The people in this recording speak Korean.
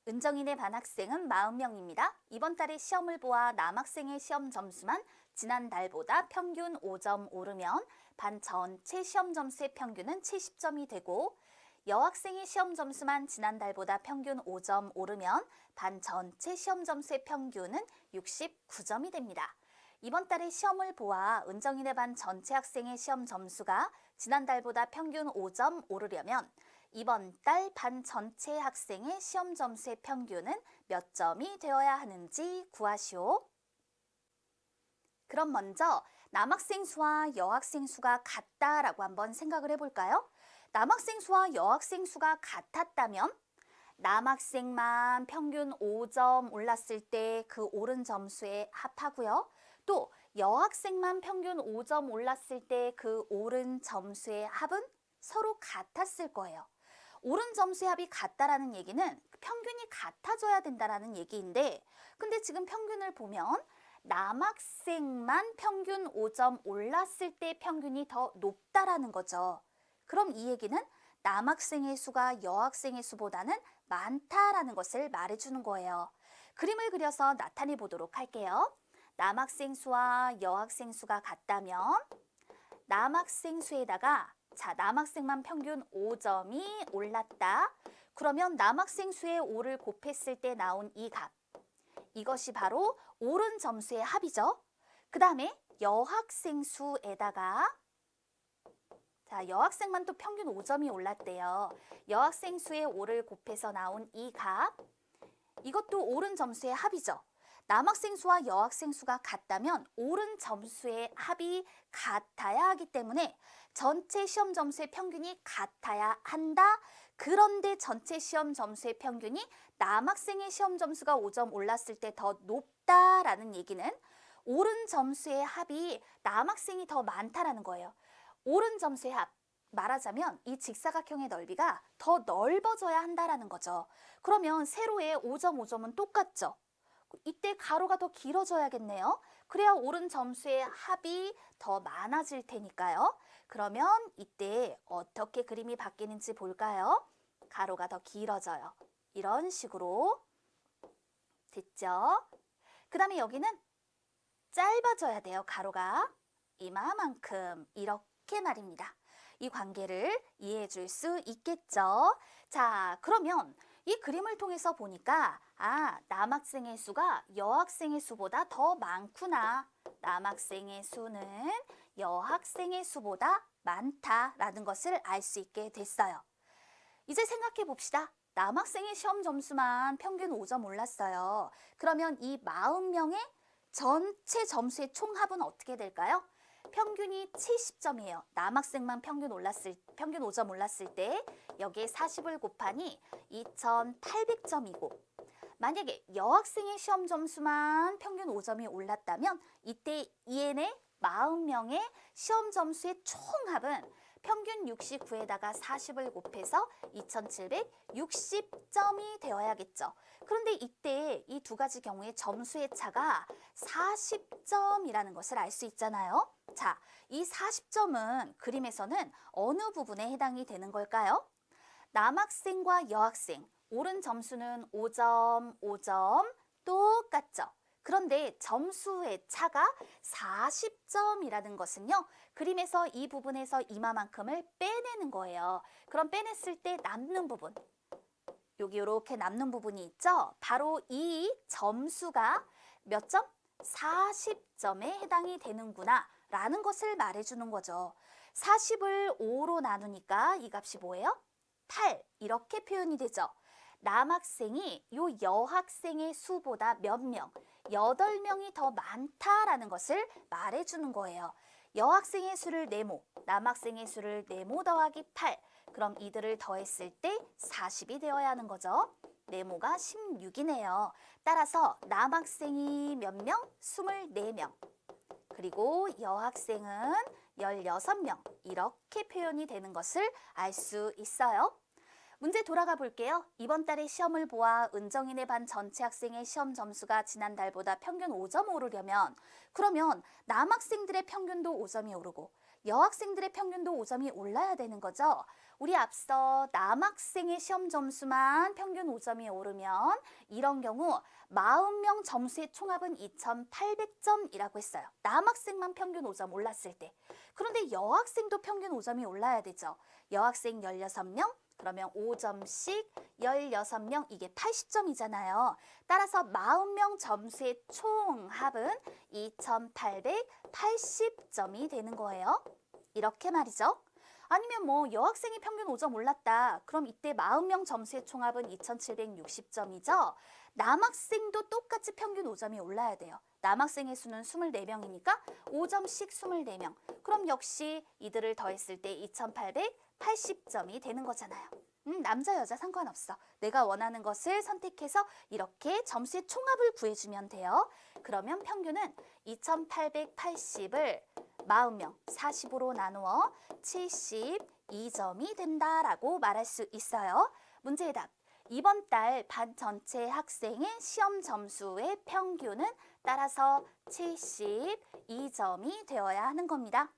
은정인의 반 학생은 40명입니다. 이번 달에 시험을 보아 남학생의 시험 점수만 지난달보다 평균 5점 오르면 반 전체 시험 점수의 평균은 70점이 되고, 여학생의 시험 점수만 지난달보다 평균 5점 오르면 반 전체 시험 점수의 평균은 69점이 됩니다. 이번 달에 시험을 보아 은정인의 반 전체 학생의 시험 점수가 지난달보다 평균 5점 오르려면 이번 달 반 전체 학생의 시험 점수의 평균은 몇 점이 되어야 하는지 구하시오. 그럼 먼저 남학생 수와 여학생 수가 같다라고 한번 생각을 해볼까요? 남학생 수와 여학생 수가 같았다면 남학생만 평균 5점 올랐을 때 그 오른 점수에 합하고요. 또 여학생만 평균 5점 올랐을 때 그 오른 점수의 합은 서로 같았을 거예요. 오른 점수의 합이 같다라는 얘기는 평균이 같아져야 된다라는 얘기인데, 근데 지금 평균을 보면 남학생만 평균 5점 올랐을 때 평균이 더 높다라는 거죠. 그럼 이 얘기는 남학생의 수가 여학생의 수보다는 많다라는 것을 말해주는 거예요. 그림을 그려서 나타내 보도록 할게요. 남학생 수와 여학생 수가 같다면 남학생 수에다가 남학생만 평균 5점이 올랐다. 그러면 남학생 수의 5를 곱했을 때 나온 이 값. 이것이 바로 오른 점수의 합이죠. 그 다음에 여학생 수에다가 여학생만 또 평균 5점이 올랐대요. 여학생 수의 5를 곱해서 나온 이 값. 이것도 오른 점수의 합이죠. 남학생 수와 여학생 수가 같다면 오른 점수의 합이 같아야 하기 때문에 전체 시험 점수의 평균이 같아야 한다. 그런데 전체 시험 점수의 평균이 남학생의 시험 점수가 5점 올랐을 때 더 높다라는 얘기는 오른 점수의 합이 남학생이 더 많다라는 거예요. 오른 점수의 합, 말하자면 이 직사각형의 넓이가 더 넓어져야 한다라는 거죠. 그러면 세로의 5점, 5점은 똑같죠. 이때 가로가 더 길어져야겠네요. 그래야 오른 점수의 합이 더 많아질 테니까요. 그러면 이때 어떻게 그림이 바뀌는지 볼까요? 가로가 더 길어져요. 이런 식으로. 됐죠? 그 다음에 여기는 짧아져야 돼요. 가로가 이마만큼, 이렇게 말입니다. 이 관계를 이해해 줄 수 있겠죠? 자, 그러면 이 그림을 통해서 보니까 남학생의 수가 여학생의 수보다 더 많구나. 남학생의 수는 여학생의 수보다 많다라는 것을 알 수 있게 됐어요. 이제 생각해 봅시다. 남학생의 시험 점수만 평균 5점 올랐어요. 그러면 이 40명의 전체 점수의 총합은 어떻게 될까요? 평균이 70점이에요. 남학생만 평균 5점 올랐을 때 여기에 40을 곱하니 2800점이고, 만약에 여학생의 시험 점수만 평균 5점이 올랐다면 이때 얘네 40명의 시험 점수의 총합은 평균 69에다가 40을 곱해서 2760점이 되어야겠죠. 그런데 이때 이 두 가지 경우에 점수의 차가 40점이라는 것을 알 수 있잖아요. 자, 이 40점은 그림에서는 어느 부분에 해당이 되는 걸까요? 남학생과 여학생, 오른 점수는 5점, 5점 똑같죠. 그런데 점수의 차가 40점이라는 것은요, 그림에서 이 부분에서 이마만큼을 빼내는 거예요. 그럼 빼냈을 때 남는 부분, 여기 이렇게 남는 부분이 있죠? 바로 이 점수가 몇 점? 40점에 해당이 되는구나 라는 것을 말해주는 거죠. 40을 5로 나누니까 이 값이 뭐예요? 8, 이렇게 표현이 되죠. 남학생이 요 여학생의 수보다 몇 명, 8명이 더 많다라는 것을 말해주는 거예요. 여학생의 수를 네모, 남학생의 수를 네모 더하기 8, 그럼 이들을 더했을 때 40이 되어야 하는 거죠. 네모가 16이네요. 따라서 남학생이 몇 명? 24명. 그리고 여학생은 16명. 이렇게 표현이 되는 것을 알 수 있어요. 문제 돌아가 볼게요. 이번 달에 시험을 보아 은정인의 반 전체 학생의 시험 점수가 지난달보다 평균 5점 오르려면, 그러면 남학생들의 평균도 5점이 오르고 여학생들의 평균도 5점이 올라야 되는 거죠. 우리 앞서 남학생의 시험 점수만 평균 5점이 오르면 이런 경우 40명 점수의 총합은 2,800점이라고 했어요. 남학생만 평균 5점 올랐을 때. 그런데 여학생도 평균 5점이 올라야 되죠. 여학생 16명, 그러면 5점씩 16명, 이게 80점이잖아요. 따라서 40명 점수의 총합은 2,880점이 되는 거예요. 이렇게 말이죠. 아니면 뭐 여학생이 평균 5점 올랐다. 그럼 이때 40명 점수의 총합은 2,760점이죠. 남학생도 똑같이 평균 5점이 올라야 돼요. 남학생의 수는 24명이니까 5점씩 24명. 그럼 역시 이들을 더했을 때 2,880점이 되는 거잖아요. 남자 여자 상관없어. 내가 원하는 것을 선택해서 이렇게 점수의 총합을 구해주면 돼요. 그러면 평균은 2,880을 40명, 40으로 나누어 72점이 된다라고 말할 수 있어요. 문제의 답. 이번 달 반 전체 학생의 시험 점수의 평균은 따라서 72점이 되어야 하는 겁니다.